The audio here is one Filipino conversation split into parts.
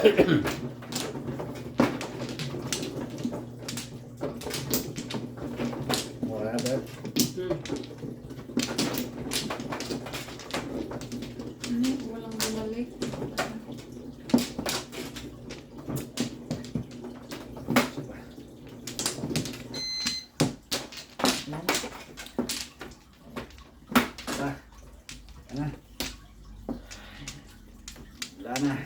Wala ba? Walang bumalik. Ano? Wala na.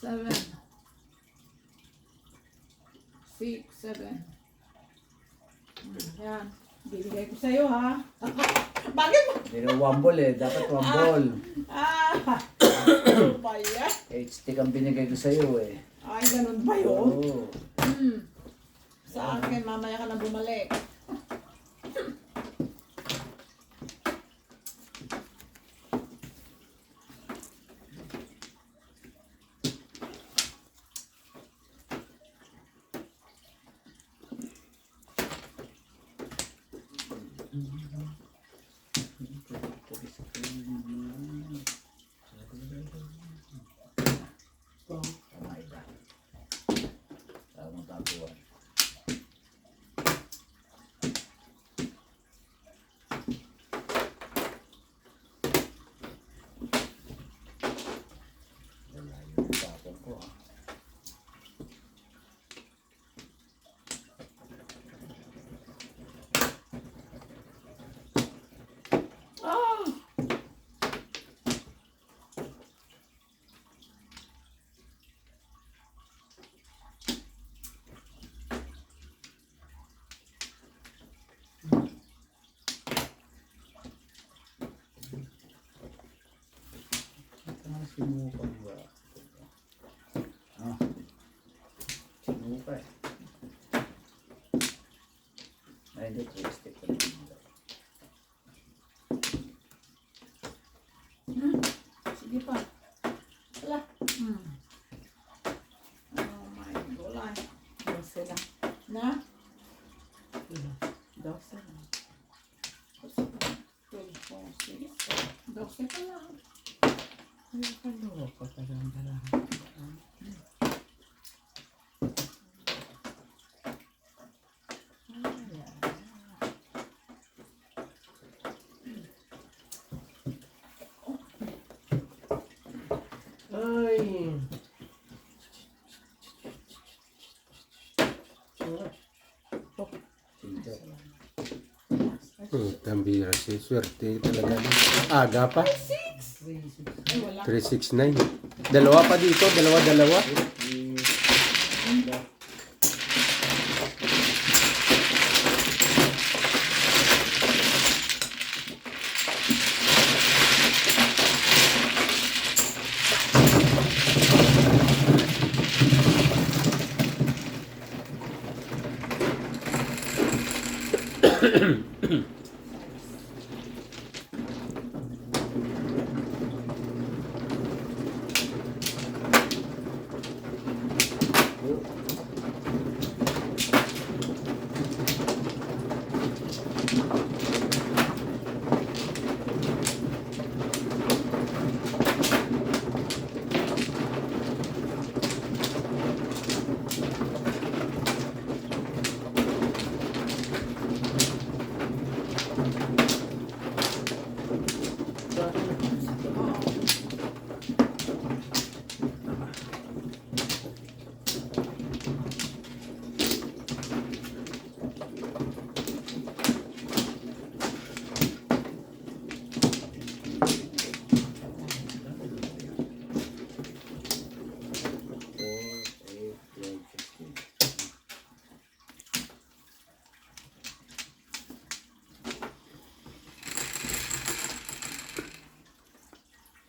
Seven. 6, 7. Yan. Bibigay ko sa'yo, ha? Bakit mo? Hindi na wambol eh. Dapat wambol. Ano ba yan? HT ang binigay ko sa'yo eh. Ay, ganun ba yun? Oo. Sa akin, mamaya ka na bumalik. Tamang taguan. Wala yung tapon ko ah. Sinukan ba? Sinuka eh. Ay, hindi. Twisted pa rin. Sige pa. Wala. Oh my God. 12 lang. Na? 12 lang. 12, 4, 6. 12 pa lang. Ay, ano ko talaga. Ay. Tambira siya. Swerte talaga. Aga pa. 369. Dalawa pa dito. Dalawa.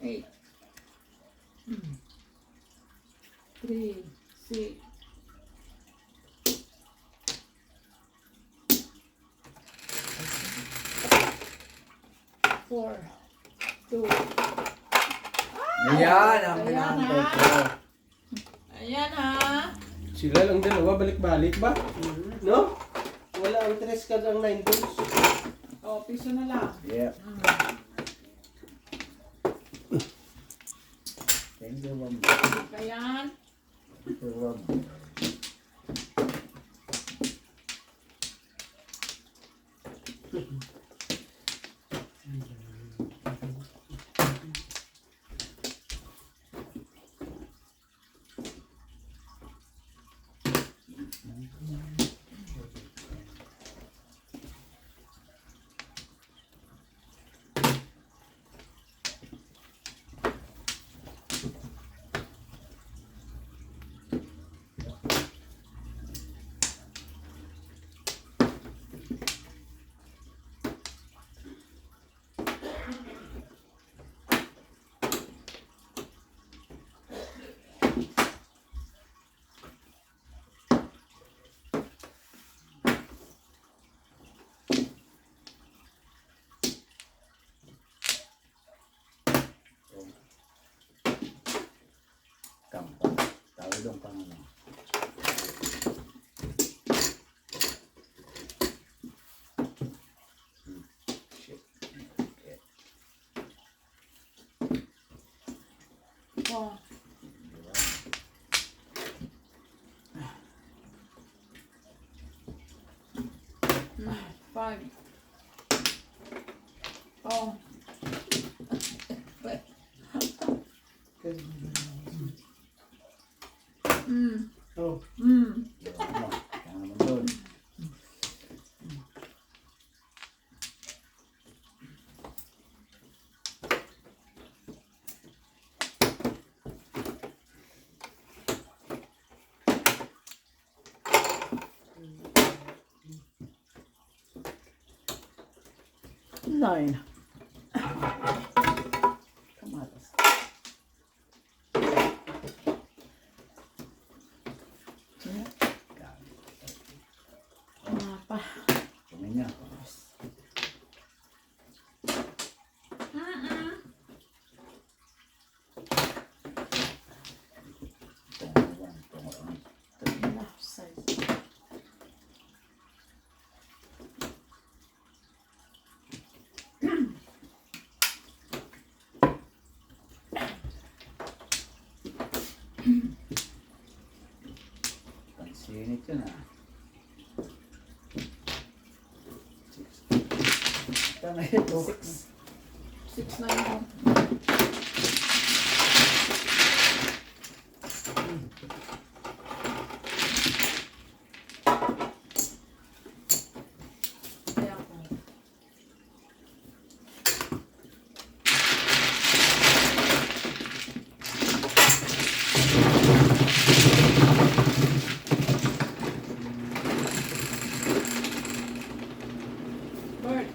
Eight. 3, 6. 4, 2. Ayan ang Ayan, pinantay ha? ko. Ayan, ha? Sila lang dalawa. Balik-balik ba? No? Wala ang 3 ka ng 9 balls. O, piso na lang. Yep. Thank you, ma'am. Hindi pa yan. Thank you, ma'am. Kampa. Tawag doon pang ano. Shit. Okay. Oh. Diba? Five. Oh. Oh, Diba ano? Kaya naman doon. Nine. Kamatas. Yeah. Apa? Kumain niya. Enough size. Pansinit yun ah. Six. Ito na ito. Six na yun. Kaya ko. Bird.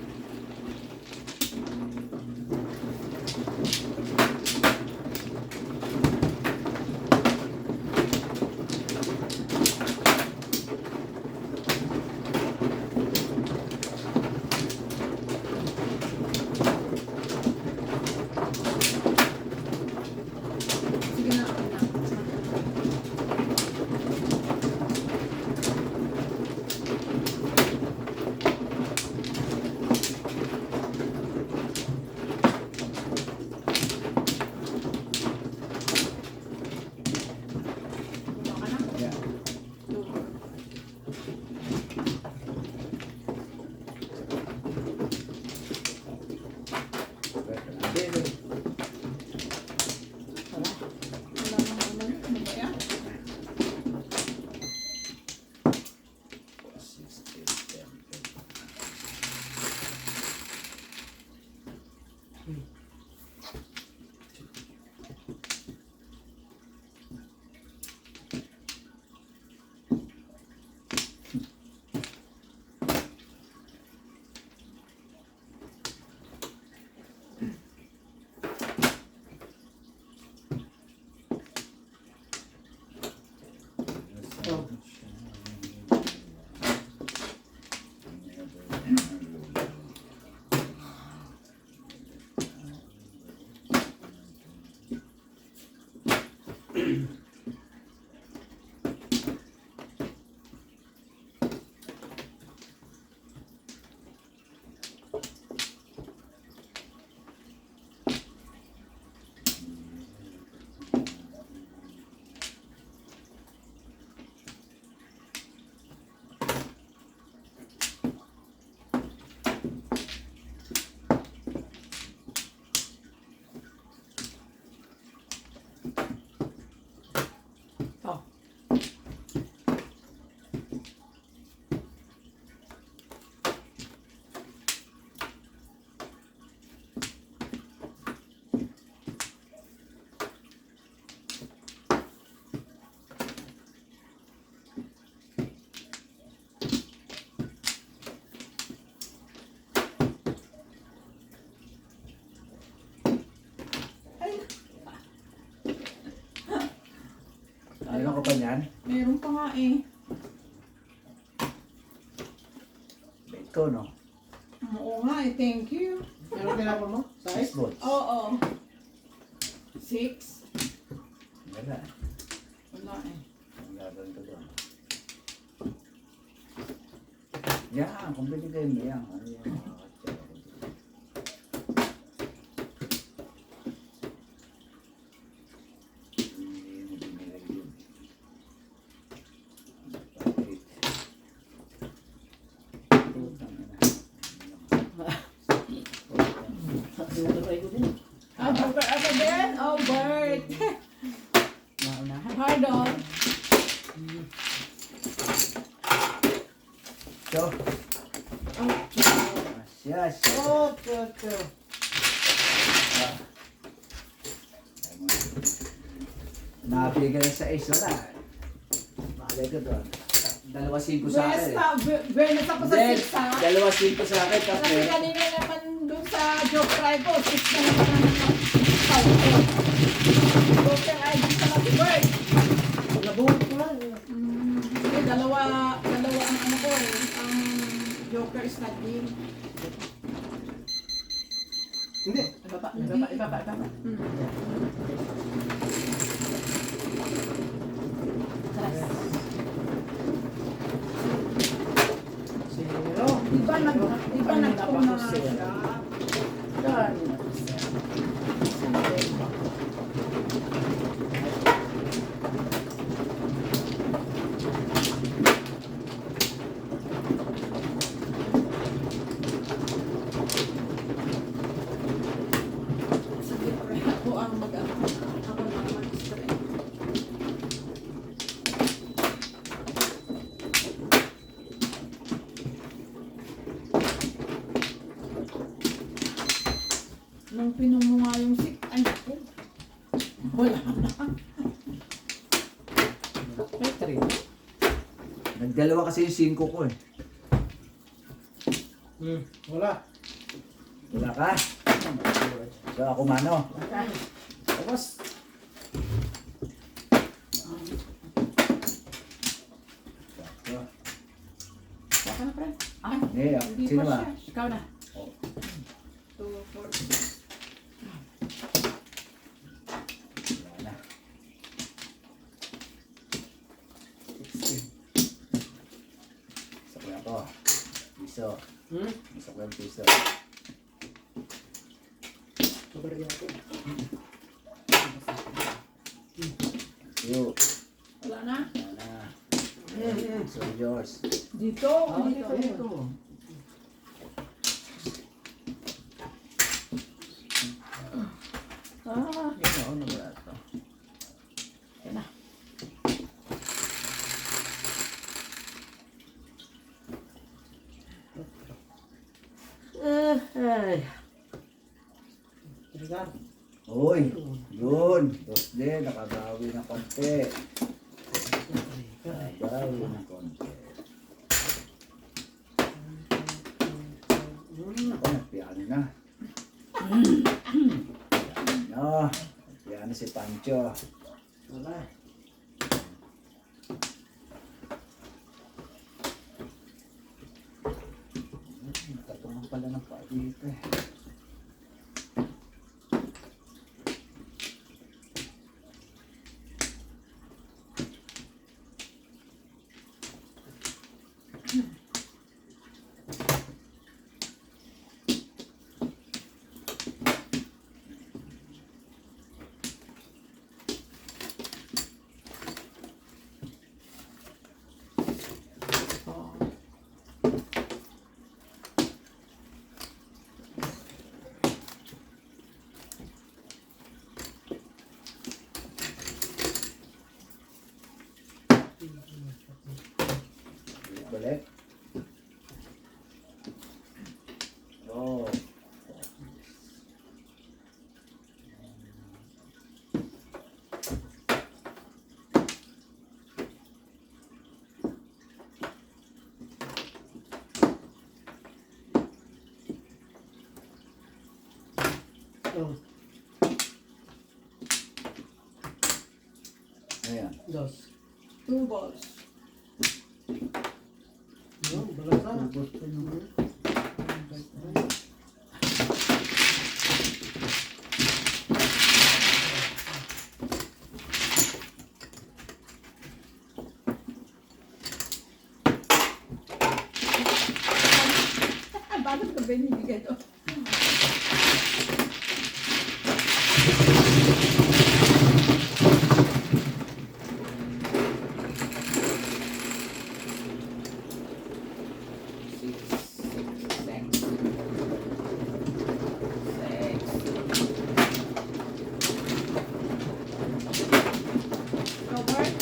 ka pa niyan? Meron pa nga eh. Ito, no? Oo nga eh, thank you. Ano tinapon mo? 6 volts. Oo. 6? Wala. Wala eh. Ang gagawin ko doon. Yan, kung binigay mo yan. Ano yan? Hindi mo binigay yun. Putang ina. Ah, Joker ako din? Oh, Bert. Naunahan. Pardon. So, Oh, yes. Oh, toto. Nabigyan na sa ace, wala. Malay ko doon. 2-5 sa akin. Bernas ako sa Then, 6 ha. 2-5 sa akin. Tapos Kasi kanina naman doon sa joke try ko, 6 na naman ang Joker ID sa Lucky Bird. Nabuhot ko lang. Kasi dalawa ang ano ko eh, ang Joker is not game. Hindi. Ibaba. Zero. Diba nagtuna Tapos siya? Done. Sige, ako ang mag-ano. Ako ang mag-strike. Nung pinom mo nga yung sik, ay naku. Wala na. May three. Nagdalawa kasi yung 5 ko eh. Wala. Wala ka? So ako mano. Tapos. Saka na, friend. Ay, Eh, hindi sino pa ba? siya. Ikaw na. Oh. 2, 4, 6. Wala na. 16. Isa ko na to. Piso. Isa ko yung piso. Sobrang ako. Yo. Wala na. Wala na. So yours. Dito. Dito. Ano na ba ito? Yan na. Ay. Tingnan. Uy, yun. Dos din. Nakagawi ng konti. Nakagawi ng konti. Ako, nagpiyano na. No, nagpiyano si Pancho. Wala. Nakatungan pala ng pa dito eh. Balik. Oh. Oh, Ayan. dos. 2 balls. Yun, balas na. Ubos ko nung- Bakit ka binibigay doon? Six. Six. Robert?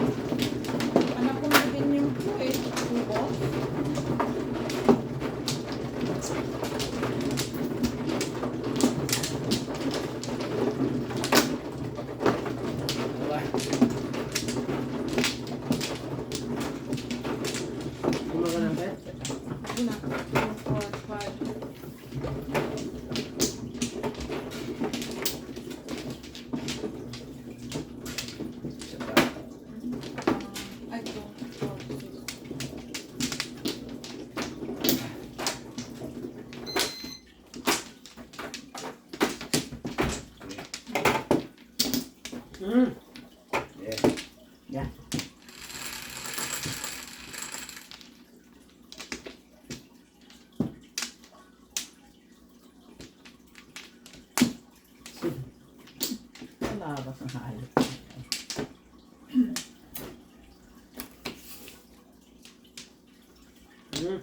Anak ko na din yung 2 eh. 2 balls. Dalawa. Lima ka lang, Bet. Una. 2, 4, 5. Isa pa. Ay, 2, 4, 6. Hmm. Yeah. Yeah. Malabas ang hayop. Hmm.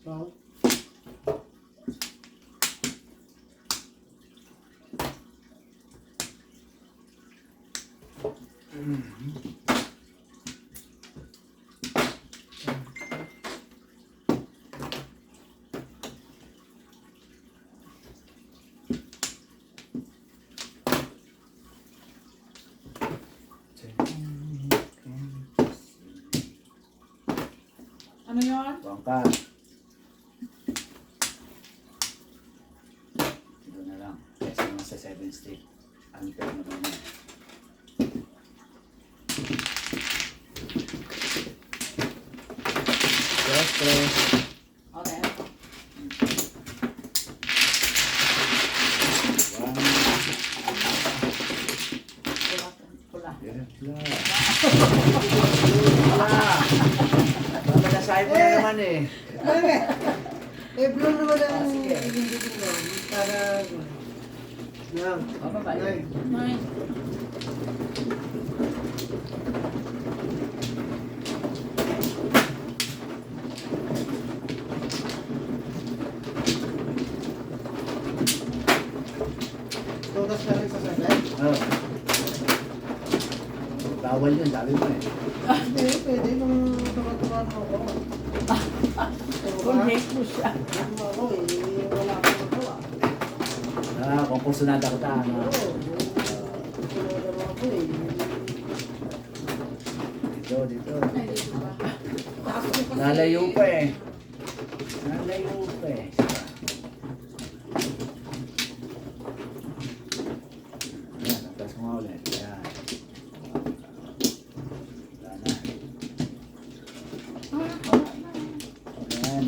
Oh. Ano yun? Bangka. Ito na lang. Kasi naman sa 7 stick. Unfair naman yun. Press. Okay. One. Pula. Yeah. Wala. Mamalasahin mo na naman eh. Bebe! Eh, blue naman ang Ah, sige. ibigin mo. Para... Yan. Mababalik. Nine. 9. Totas ka rin sa seven? Oh. Bawal yun, sabi mo eh. Hindi, pwede nung tumatawaan mo ako. Kung hate mo siya. Ano ako eh, wala akong magawa. Kung kusunada ko ta, ano. Oo, tinawag ako eh. Dito. Ay, dito ba? Taas mo kasi. Nalayo pa eh. Nalayo pa eh. Ayan, natas mo nga ulit. Ayan. Wala na. Ah, wala na. Ayan.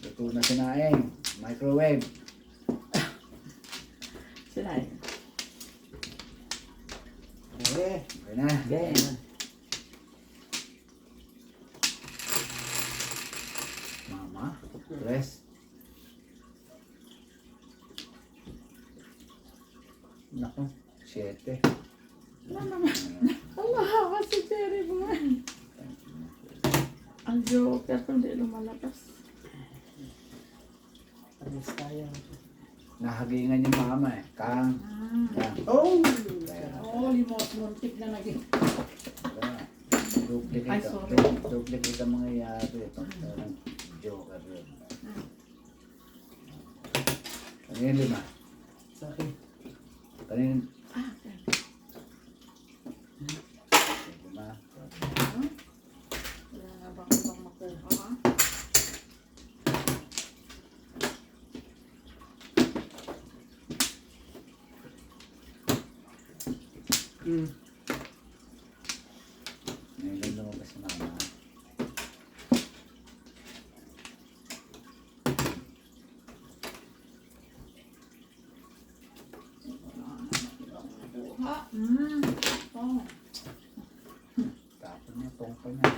Luto na sinaing. Microwave. Sinain. Eh, Okay na. Ganyan. Mama. Rest. Naku. 7. Wala naman. Wala, si Jerry mo. Ang joker kung di lumalabas. alis tayo. Nahagingan yung mama eh. Kang. Yan. Oh! Oh, limot, muntik na naging. Wala. Duplicate. Ay, sorry. Duplicate ang mga yado ito. Parang joker yun. Kanina 5. Sa akin. Kanina. Ah, okay. Ngayon lumabas na mga. Ha? Oh. Tapon niya, tongpa niya.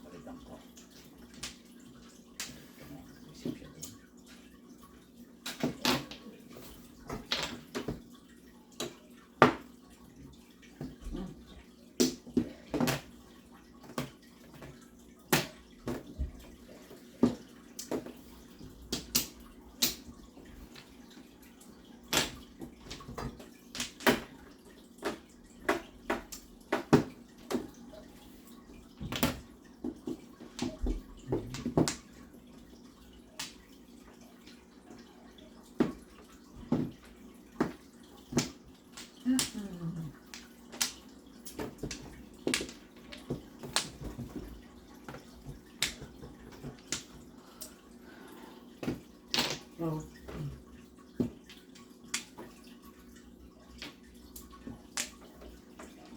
Palitan ko. Isip siya doon. Oh.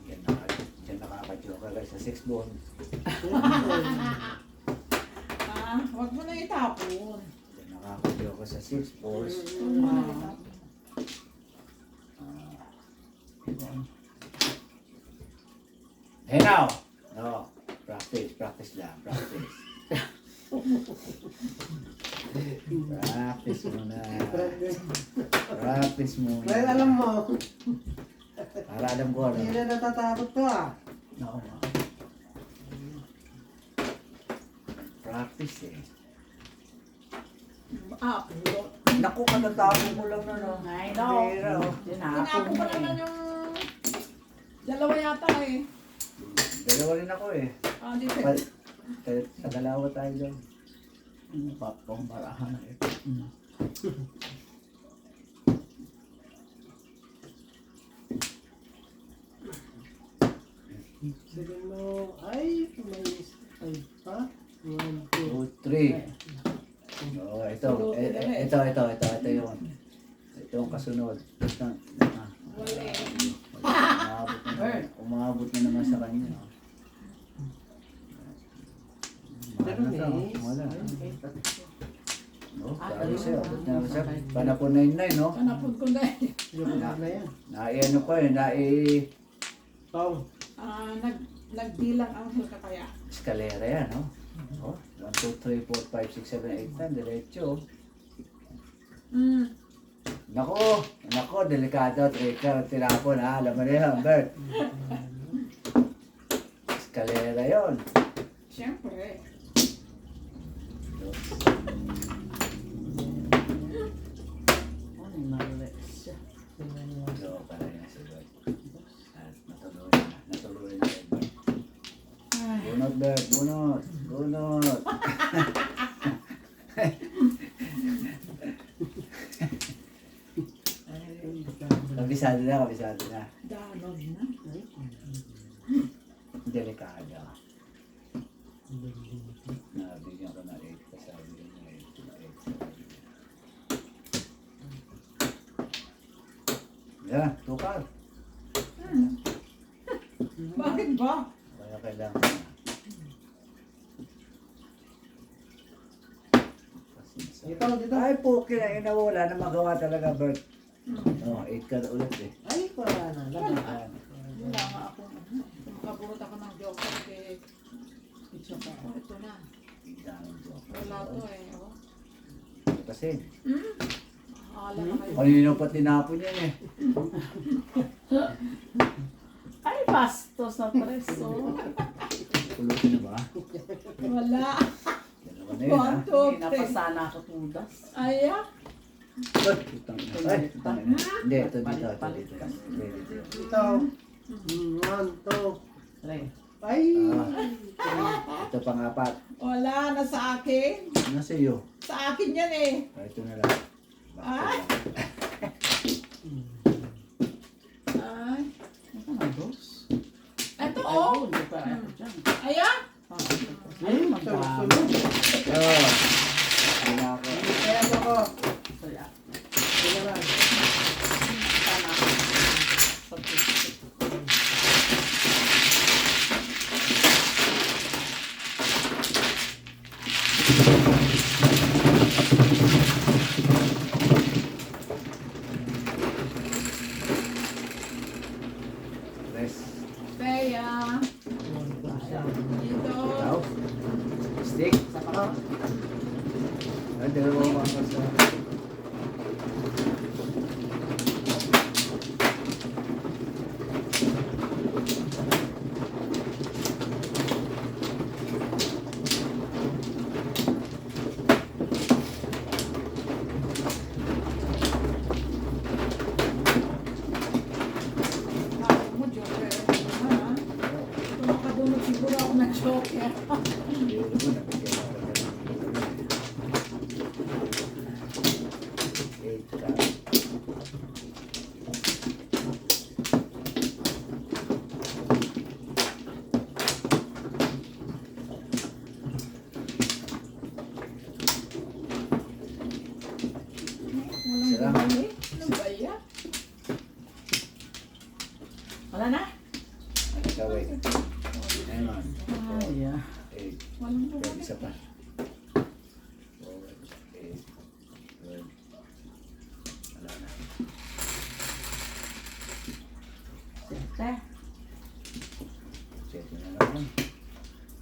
Yan nakaka-joke guys sa 6 bone. Wag mo na itapon. Yan nakaka-joke sa 6 balls. Wag mo na itapon. Hey now! No, practice lang, practice. Practice muna. Practice muna. Well, alam mo, Para alam ko ano. hindi na natatakot to ah. No. Practice eh. Pulot. Naku, katatapon ko lang na no. I know. Pera, oh. Tinapon ko naman yung dalawa yata eh. Dalawa rin ako eh. Dito. Sa dalawa tayo dyan. Papong marahan eh. Sige mo, ay, may pa. 1, 2, 2, 3. Oh, ito yun. Ito yung kasunod. Wala eh. Umabot na naman sa kanya. Meron eh. Wala. No, sabi sa'yo, abot na naman siya. Panapon 99, no? Kanapod ko na eh. yung na yan. Naiano ko eh, Pao. Nagdilang ang kaya. eskalera yan, no? Oh, 1, 2, 3, 4, 5, 6, 7, 8, 9, diretso. Nako, delikado, trigger, tinapon ha, alam mo na yan, Bert. Eskalera yun. Siyempre. Ay, mali siya. So, pala na si Bert. At natuloy na si Bert. Bunot, Bert, bunot. Kabisado na. Danon na. Delikado. Nabigyan ko na 8 pa sabi ko na 8. Yan, tukar. Bakit ba? Kaya kailangan na. Dito. Ay, puki na inawala na magawa talaga, Bert. Oh, 8 ka na ulit eh. Ay, para na. Yan. Wala nga ako. Makaburot ako ng joke kasi Isa pa. ito na. Daming joke. Wala to eh. Oh. Kasi, Akala na kayo. kanino pa tinapon yan eh. Ay, bastos na preso. Pulutin na ba? Wala. Dalawa na yun ha. 1, 2, Hindi na pa sana ako tudas. Ay, Ay, putang ina. Hindi, ito dito. Palit ka. Hindi, dito. Ito. One, two, Three. ay! Ito pang-apat. Wala na sa akin. Ano sa iyo? Sa akin yan eh. Ito na lang. Ah? Ay. Ito na, dos. Ito Ay, oh. hindi pa ako dyan. Ayan. Ay, magdami. Oh. Hindi na ako. Kaya ako. Kaya, Ito na lang. sana ako sa tubig. Rest. Teya. Dito. Now. Stick. Sa paka. Ay, dalawa ko ang sa... Bakit mo, Joker? Ha? Kung makadunod siguro ako ng Joker. Hindi ko nabigyan ako ng eight ka. Walang gumali. Ano ba yan? Wala na? Ano ka, wait? Hang on. Ay, ah. Eight. Walang Pwede gumali. isa pa. Forward. Eight. Good. Wala na. Siyempre. Check na naman.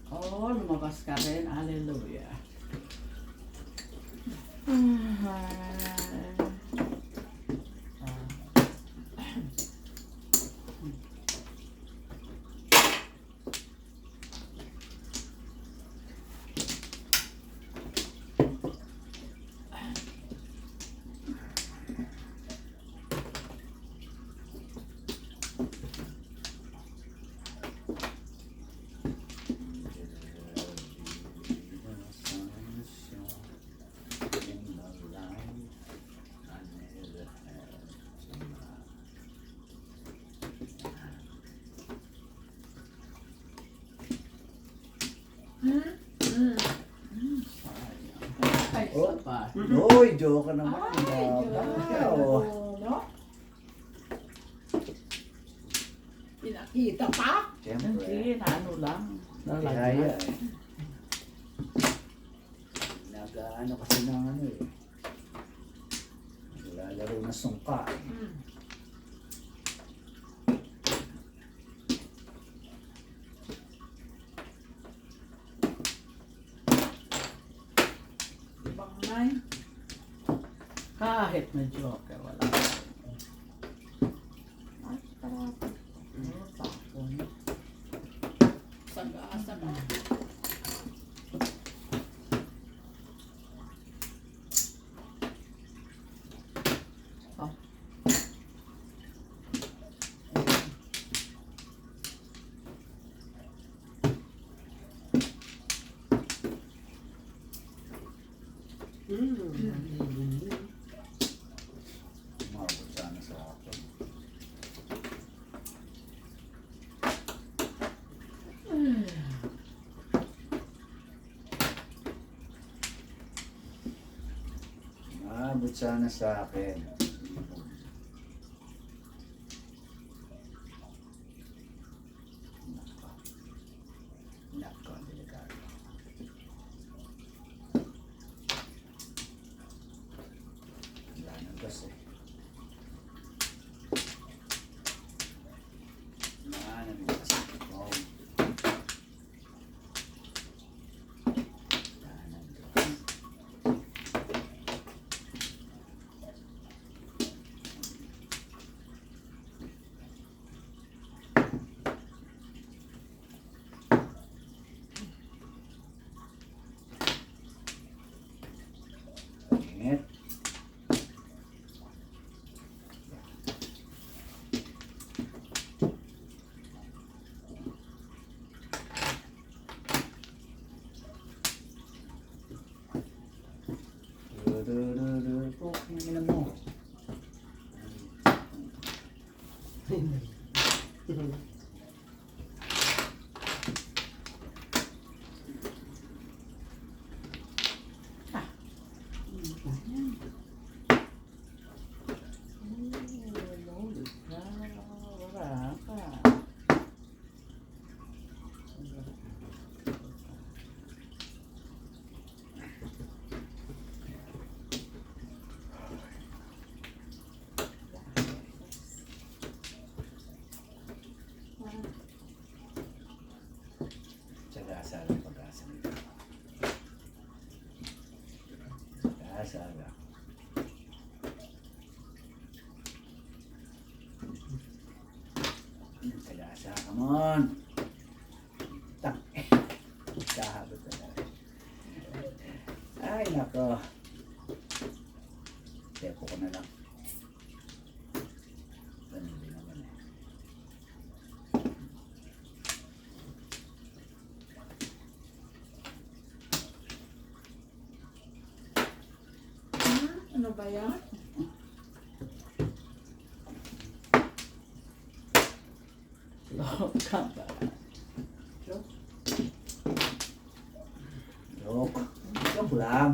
Oh, lumabas ka rin. Hallelujah. Ay, Oh. Pa. Uy, joke ka naman. Ay, Baba. Joker. Oh. No? Pinakita pa? Siyempre. Hindi, na ano lang. Kaya Nalagyan. eh. Nag-ano kasi ng ano eh. Naglalaro na sungka. Ibang nine. Kahit may joker, wala. Ay, tarap. Oh, tapon. Saga-saga. Umabot sana sa akin. Umabot sana sa akin. Nako. Nako, delikado. Wala nang gas eh. Wala nang gas. Oh. Wala nang gas. Wala pa. Tsagasa lang pag-asa nito. Tsagasa lang. Tsagasa, come on! Tak! Kahabot na lang. Ay, nako. Tepo ko na lang. Ganun din naman eh. Ano ba yan? Loka ba? Joke. Joke lang.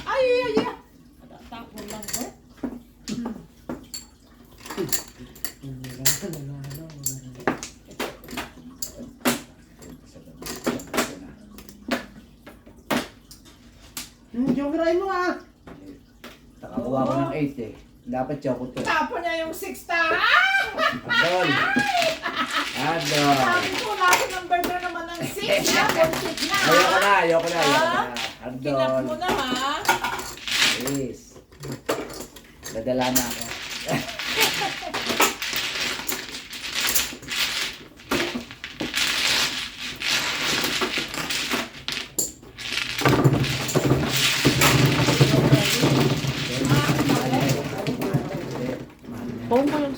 Ay, ay, ay. Tapon lang ba? Jokeray mo ah! Nakakuha ko ng 8 eh. Dapat choco to. Tapon niya yung 6 star. Adol! Adol! Sabi ko, lagi number na naman ng 6. Bullshit na. Ayoko na. Kinap Adol! mo na ha. Please. Dadala na ako. Kung mo yung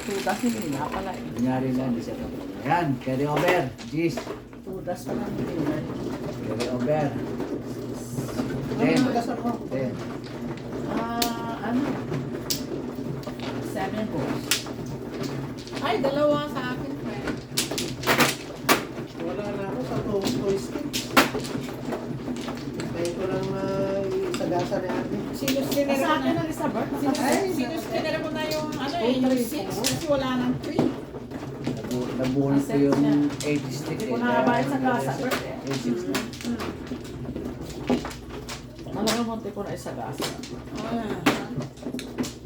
tudas hindi nga pala. Kunyari lang, di siya tapos. Ayan, carry over. Jeez. Tudas pala hindi nga. Carry over. Ano dasal mo? 10. Ano? 7 balls. Ay, dalawa sa akin, friend. Wala na ako sa toy stick. Ngayon ko lang isagasa ni Ate. Sino Sa sinira mo akin na? ang Elizabeth. Sino sinira mo na yung ano eh, yung 6 kasi wala nang 3. Nabunot ko yung 8 stick. Hindi ko nakabayad sa kasa. 8 na. Talaga monte ko na isagasa.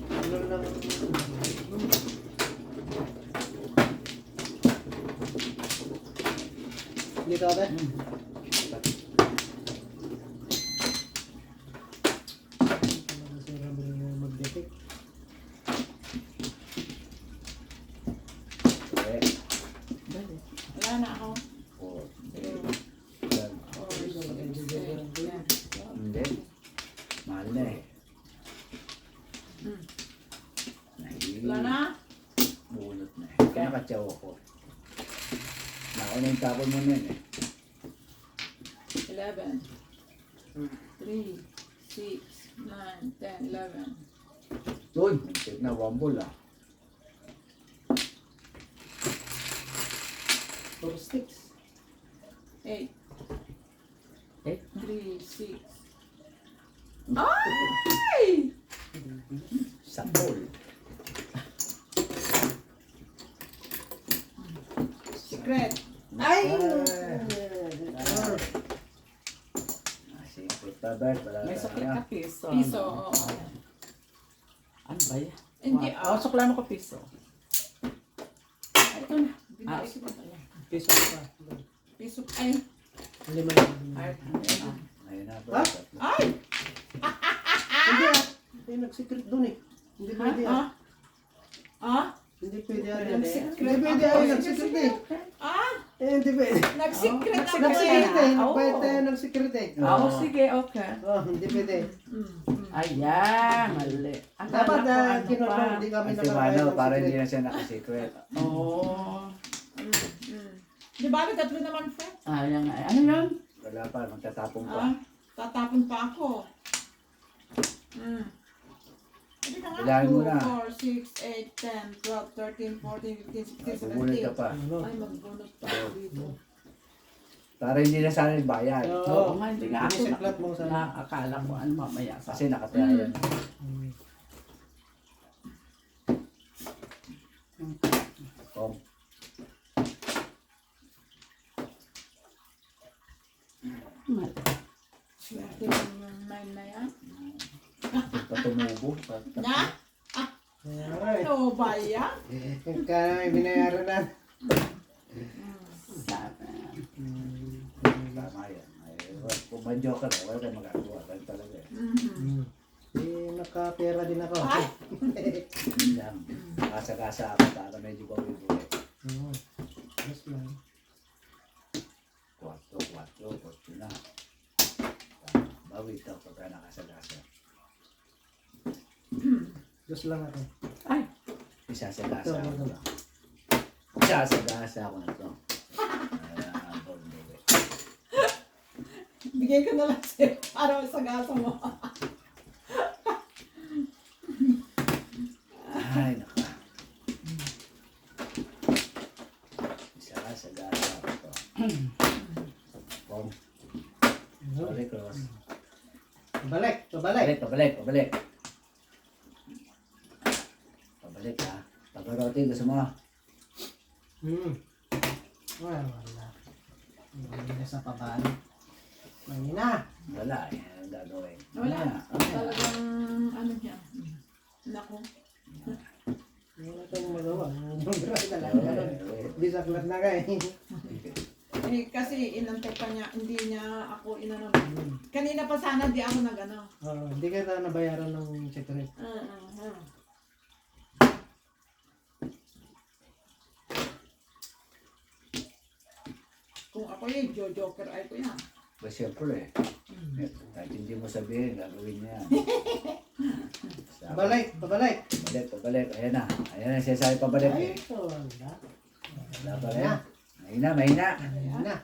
Ano lang. Dito Ate? Masira mo yung mag-detect. Okay. Dali. Wala na ako. 4. Hindi. Mahal na eh. Wala na? Bunot na eh. Kaya nakatsawa ko. Nauna yung tapon mo na yun eh. 11, 3, 6, 9, 10, 11. Doon, nag-take na wambol ah. 4 sticks. 8, 8. 3, 6. Ay! Sa ball. Secret. Ay! Secret pa ba? May sukli ka piso. Piso, ano? oo. Ano ba yan? Hindi, Oh, suklan mo ko piso. Ito na. Binalik ko pa. Piso pa. Piso. Ay! Lima. Ay, Ayun na. Ha? Ay! Hindi ah. Hindi nag-secret dun eh. Hindi pwede ah. Ah? Hindi pwede ah. Nag-secret. Hindi pwede ah. Nag-secret eh. Ah? Hindi pwede. Nag-secret ako Nag-secret eh. eh. Nagbayad tayo ng secret eh. oh, sige, okay. Oh, hindi pwede. Ayan, mali. Dapat Akala ko kinulong, pa. hindi kami Kasi nakakaya ano, ng para hindi secret. na siya nakasecret. Oh. Di ba? Tatlo naman, friend. Ayan nga. Ano yun? Wala pa, magtatapong pa. Ah? Tatapon pa ako. Bilangin mo na. 4, 6, 8, 10, 12, 13, 14, 15, 16, Bubunot ka 17. pa. Ano? Ay, magbunot pa ako dito. Para hindi na sana bayad. Oo nga, hindi nga ako Isiklat mo sa... nakakala ko ano mamaya sa Kasi nakataya yan. Tom. Swerte mo yung nine na yan. Patumubo. Na? Ay, Ano ba yan? kaya may binayaran na. Tama yan. Kung may joker, wala tayong magagawa. Ganun talaga eh. Nakapera din ako. Ay! Yun lang. Kasa-kasa ako para medyo bawi-bawi. Yes lang. 4 na. Bawi ito pagka nakasagasa. Yes lang ako. Ay, Isasagasa Ito, ako. ito. Isasagasa ako na ito. Bawi-bawi. Bigay ko na lang sa'yo para masagasa mo. Ay, naka. Isasagasa ako ito. Bom. Sorry, Cross. Pabalik, pabalik. Pabalik ha. Pag-roti, gusto mo? Wala. Hindi na sa pabalik. Mahina. Wala eh. Anong gagawin? Wala. Mamaya. Talagang ano niya. Naku. Wala tayong magawa. Magra talaga. Di saklat na ka eh. Eh, kasi inantay pa niya, hindi niya ako inano. Kanina pa sana di ako nagano. Hindi ka na nabayaran ng secret. Kung ako yung joker ay ko yan. Ba siyempre eh. Kahit hindi mo sabihin, gagawin niya yan. Pabalik. Pabalik. Ayan na. Ayan na siya sabi pabalik Ay, eh. ito. Wala. Wala pa rin. Mahina. Mahina. Mahina.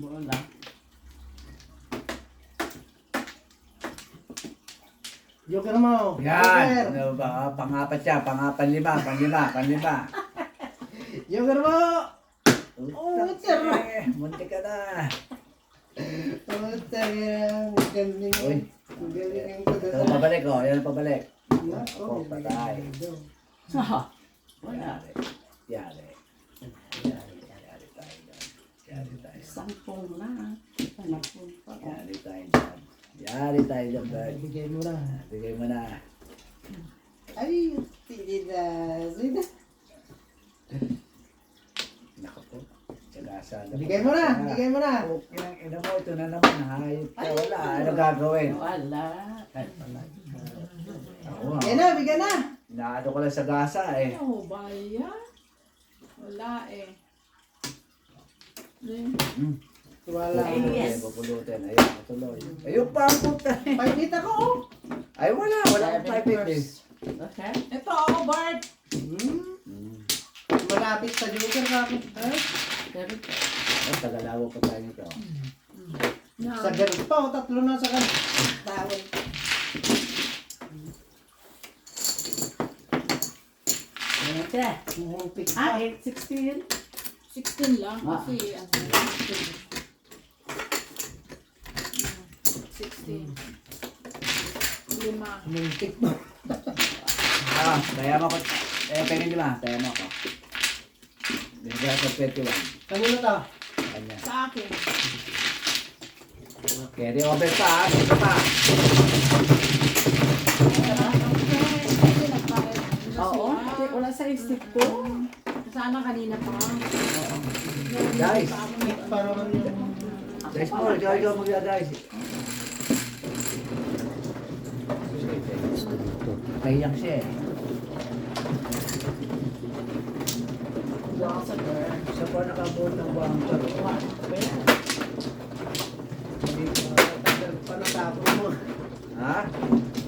wala. Joker mo. Yan. Ano ba? Pangapat siya. Panlima. Joker mo. Utang eh. Munti ka na. Ang galing. Uy. Ang galing ang Ito kudasa. pabalik oh. Yan pabalik. Nako, patay. Wala. Yari tayo dyan. Sampung na. Sampung pa. Yari tayo dyan, Bert. Bigay mo na. Bigay mo na. Ay, sige na. Naku po. Tsagasa. Bigay mo na. Ina mo, ito na naman. Hayop ka. Wala. Ano gagawin? Wala. Kahit wala. Ako Bigay na. Inaano ko lang sa gasa eh. Ano ba yan? Wala eh. Wala. Ay, yes. Pupulutin. Ayun, matuloy. Ayun pa ang puta. Pakita ko. Ay, wala akong 5 minutes. Okay. Ito ako, Bart. Malapit sa Joker ka ako. Very good. Ang tagalawa pa tayo nito. Sa ganun pa, tatlo na sa kan. Tawag. Okay. Mumpik Ah, pa. 8:16. 16 lang kasi ano. 16. 5. Mumpik pa. Kaya mo ko. Pengin lima. Kaya mo ko. Bigyan sa 21. Kanino to? Kanya. Sa akin. Carry over pa ha. Ito pa. Kasi nagbayad na Oo. sila. Wala sa isip ko. Sana kanina pa. Guys. Parang yung... Dice mo. Jojo magda-dice. Nahiyang siya eh. Wala sa girl. Isa pa nakabuot ng bangker. Panatapon mo. Ha?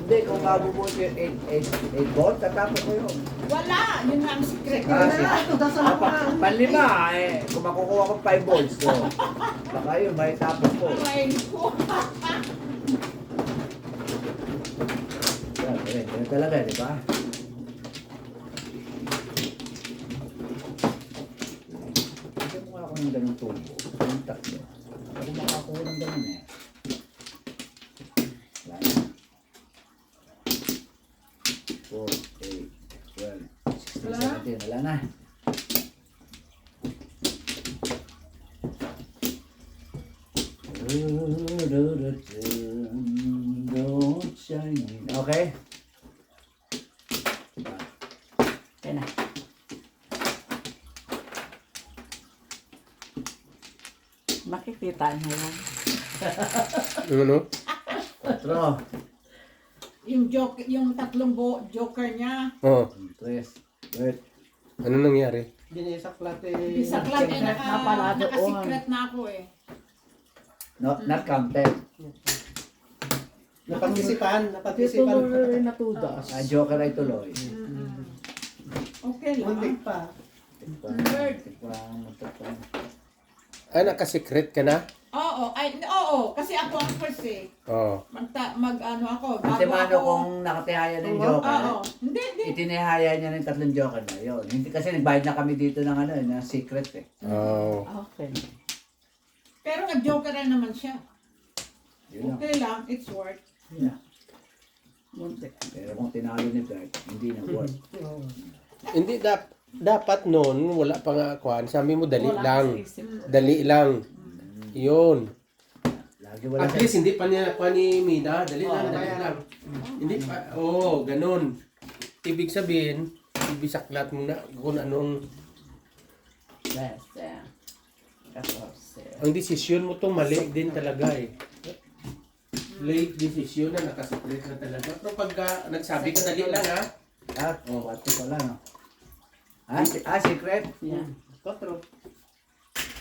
Hindi, kung mabubuot yung 8 ball, tatapos ko yun. Wala! Yun nga ang secret. Ah, Ito, dasa ako na. Panlima eh. Kung makukuha ko 5 volts ko. Baka yun, may tapos ko. Aray ko. Ganun talaga, di ba? Kasi kung ako ng ganun tubo, yung tatlo. Ako makakuha ng ganun eh. Wala na. 4, 8, 12, 16, 17. Wala na. Okay? Yan na. Makikita niyo yan. Ano? 4, Yung tatlong joker niya. Oh, 3, 4. ano nangyari? Binisaklat Bisaklat eh, Secret na pala doon. naka-secret na ako eh. Not counted. Napag-isipan. Tuloy na tudas. Joker ay tuloy. Okay lang. Muntik pa. Third. Ah, nakasikret ka na? Oo, kasi ako ang first eh. Oo. Ano ako, Kasi bago mano ako. kung nakatihaya ng Oo, joker, hindi. itinihaya niya ng 3 joker na yun. Hindi kasi nagbayad na kami dito ng ano, ng secret eh. Oh. Okay. Pero nag-joker na naman siya. Yun lang. Okay lang, it's worth. Yeah. Muntik. Pero kung tinalo ni Bert, hindi na worth. Hindi dapat noon wala pa nga kuan. Sabi mo dali Wala lang. sa isip. Dali lang. Yun. Lagi wala At least hindi pa niya kuan ni Mida, dali lang, dali lang. Hindi pa. Oh, ganun. Ibig sabihin, ibisaklat mo na kung anong Yes, yeah. 14. ang desisyon mo tong mali din talaga eh. Late decision na nakasikret na talaga. Pero pagka nagsabi ka dali lang ha. At, pati pala no. Secret? Yan. 4.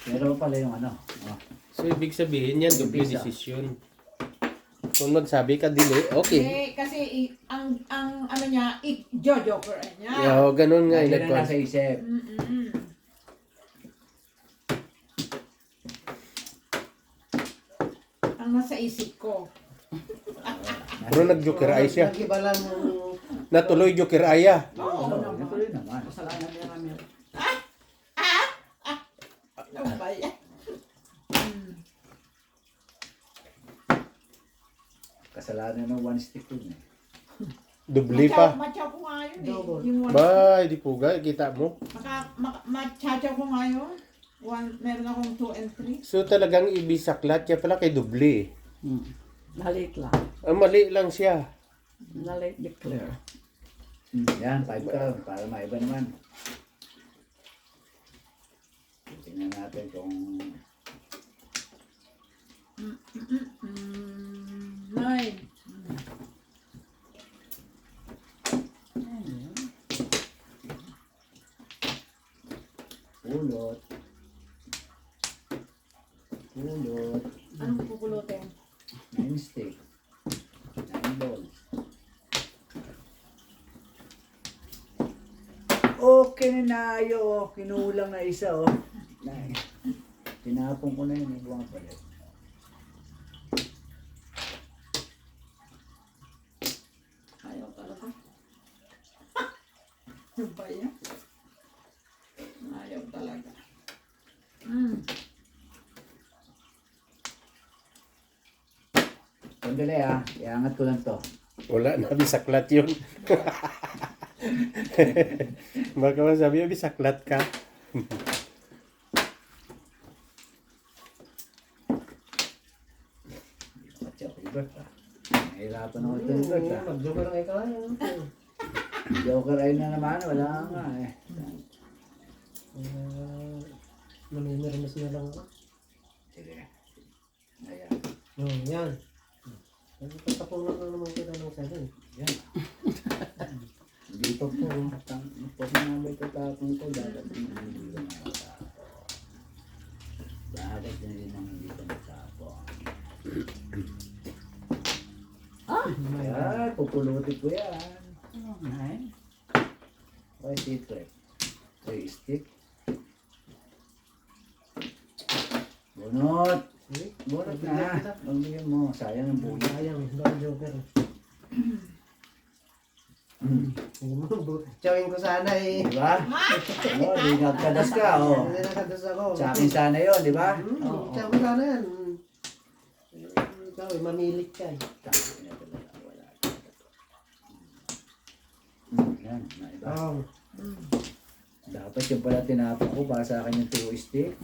Pero pala yung ano. Oh. So ibig sabihin yan, double Umpisa. decision. Kung magsabi ka dili, okay. Kasi ang ano niya, joker niya. Yeah, ganun nga. Ayun na nagkuhan. nasa isip. Ang nasa isip ko. Pero nag-joker ay siya. Nag-iba lang Natuloy joker aya. Oo naman. Ito rin naman. Kasalanan ni Ramir. Ano ba yan? Kasalanan ng 1 stick yun eh. Dubli pa. Matchaw ko nga yun eh. Double. Yung one, Bay, di pugay, kita mo. matchaw ko nga yun. Meron akong 2 and 3. So talagang ibisaklat niya pala kay dubli. Nalit lang. Ang mali lang siya. Nalit declare. Yan, 5 ka. Para maiba naman. Tingnan natin kung 9. pulot. Anong pupulutin? 9 stick. 9 balls. Okay na ayo. Kinulang na isa oh. Tinapon ko na yun. Ibuang palit. Ayaw talaga. Ano ba yan? Ayaw talaga. Sandali ah. Iangat ko lang to. Wala na, bisaklat yun. Baka masabi, bisaklat ka. Matcha ko Bert ah. Nahirapan ako ito ni Bert ah. Mag-joker ay ka lang. Joker ay na naman. Wala nga eh. Manimirmis na lang ako. Sige. Ayan. Yan. Tapunan na naman kita ng 7. Yan. Hindi pa po. Pag mga ito tapong ko, dapat hindi ko nakatapon. Dapat na rin ang hindi ko natapon. Ayan, pupulutin ko yan. Nine. Okay, secret. 3 stick. Bunot. Sige. Bunot na. Pagbigyan mo. Sayang ang buhay. Sayang, baka joker. Chawin ko sana eh. Di ba? Oo, di nagkadas ka. Oh. Hindi nakadas ako. Sa akin sana yun, di ba? Chawin ko sana yan. Ikaw eh, mamilit ka eh. Yan, naiba. Oo. Dapat yung pala tinapon ko para sa akin yung 2 stick.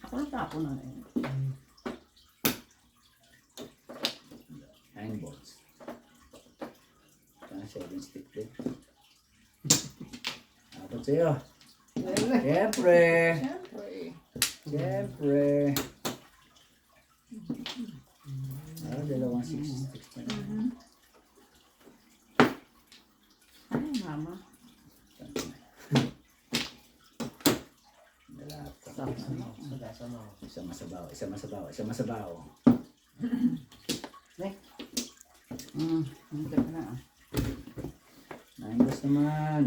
Ako natapo na rin. 9 balls. Saka 7 stick din. Dapat sa'yo. Siyempre. Siyempre. Dalawang 6 sticks na lang. Ay, mama. Isa masabaw, isa masabaw, isa masabaw. Hindi ka na. 9 balls naman.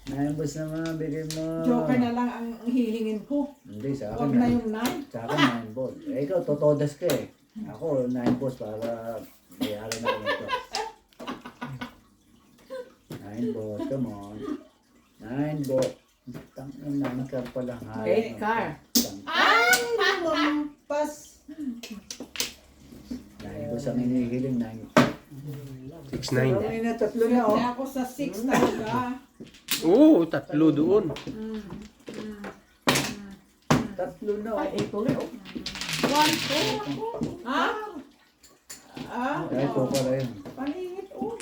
9 balls naman, bigay mo. Joker na lang ang hihingin ko. Hindi, sa akin. Huwag na yung 9. Sa akin 9 balls. Eh, ikaw, totodas ka eh. Ako, 9 balls para bayaran ako nito. 9 balls, come on. 9 balls. Tangin na, nagkar pala. 8 car. Ay! Lumampas! 9 balls ang hinihiling. 6-9. Ang ina, tatlo na oh. Kaya ako sa 6 talaga. Oo, tatlo doon. Tatlo na oh. Ay, ito rin. 1, 2. Ha? Ay, ito pala yun. Paningit, oh.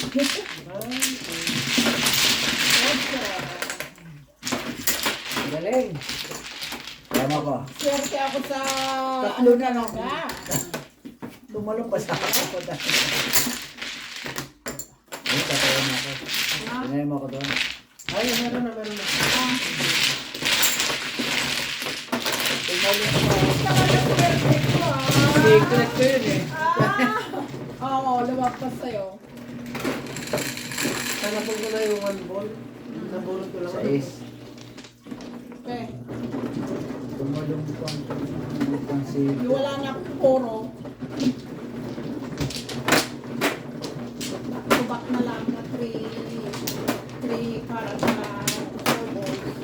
Galing. Tama ko. Swerte ako sa... Tatlo na lang. talaga. Tumalong pa sa ako. Ay, tatawa na ako. Pinay mo ako doon. Ay, meron na. Tumalong pa. Talaga swerte ko, ah. Secret ko yun eh. Oo, lumampas sa'yo. Tanapon ko na yung 1 ball. Nabulot ko lang. 6. Okay. Tumalong pa. Tumalong si... Wala na puro. Subak na lang na 3 karat na 4 balls.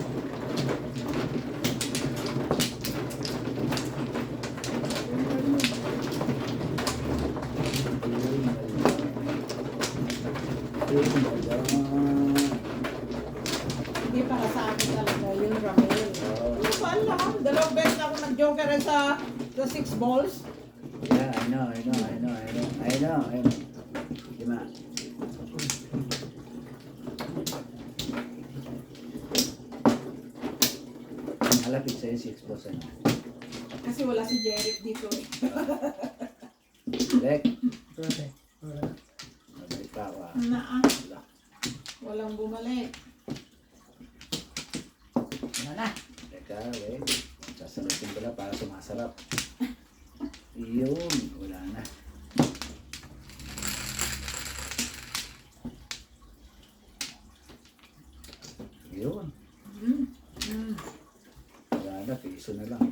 Hindi para sa akin talaga yung Ramel. Hindi ko alam. Dalawang beses na ako nag-joker sa 6 balls. Yeah, I know. Lima. Malapit sa'yo 6 balls ano. Kasi wala si Jeric dito eh. Lek. Okay. Mabalik pa ako ah. Naa. Wala. Walang bumalik. Wala na. Teka, wait. Sasagutin ko lang para sumasarap. Iyon. Wala na. Iyon. Wala na. Piso na lang.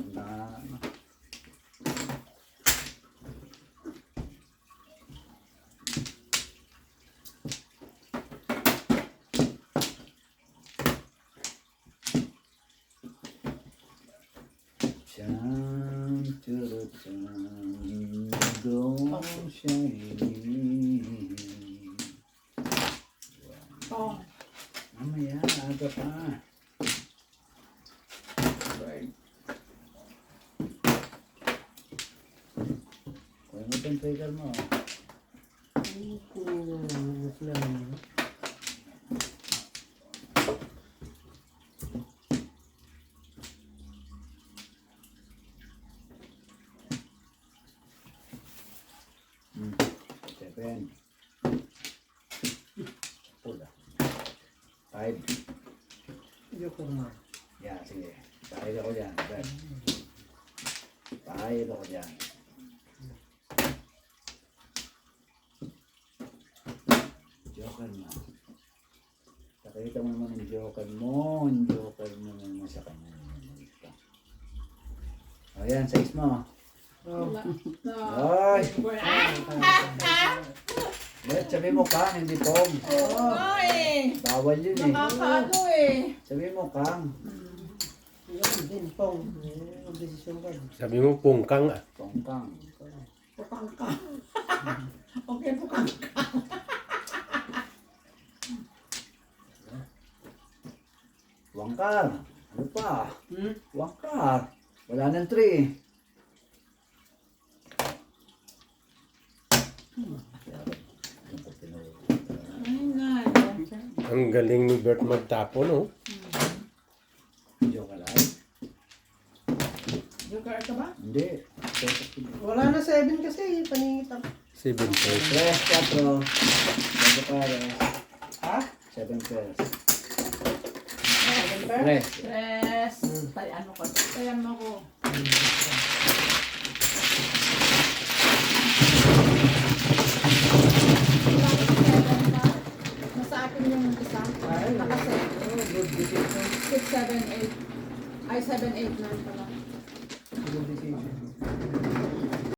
Chan, chan, go shine. Oh. Mamaya, aga pa. Right. Kuha mo itong trigger mo. Seven. Pula. 5. Joker na. Yan, sige. Pahid ako dyan. Pahid ako dyan. Joker mo. Pakita mo naman ang joker mo. Ang joker mo naman sa kanya. Ayan, 6 mo. Oh. Wala. Na. Ay! Let, sabi mo Kang, hindi Pong. Oo nga eh. Bawal yun eh. Nakakaano eh. Sabi mo Kang. Yun din, pong. Ang desisyon ka. Sabi mo, pungkang ah. Pong Kang. Pukang ka. Okay, pukang ka. Wangkar. Ano pa? Hmm? Wangkar. Wala nang 3. Ay, nga. Ang galing ni Bert magtapo, no? Joke lang. Joker ka ba? Hindi. Wala na 7 kasi, paningit ako. 7 pesos. 3, 4. Bago pares. Ha? 7 pairs. 7 per? 3. Tres. Tay, ano ka? Tayan mo ko. Nasa akin yung isa. Ay, Nakaset. oh, good decision. 6, 7, 8. Ay, 7, 8, 9 pala.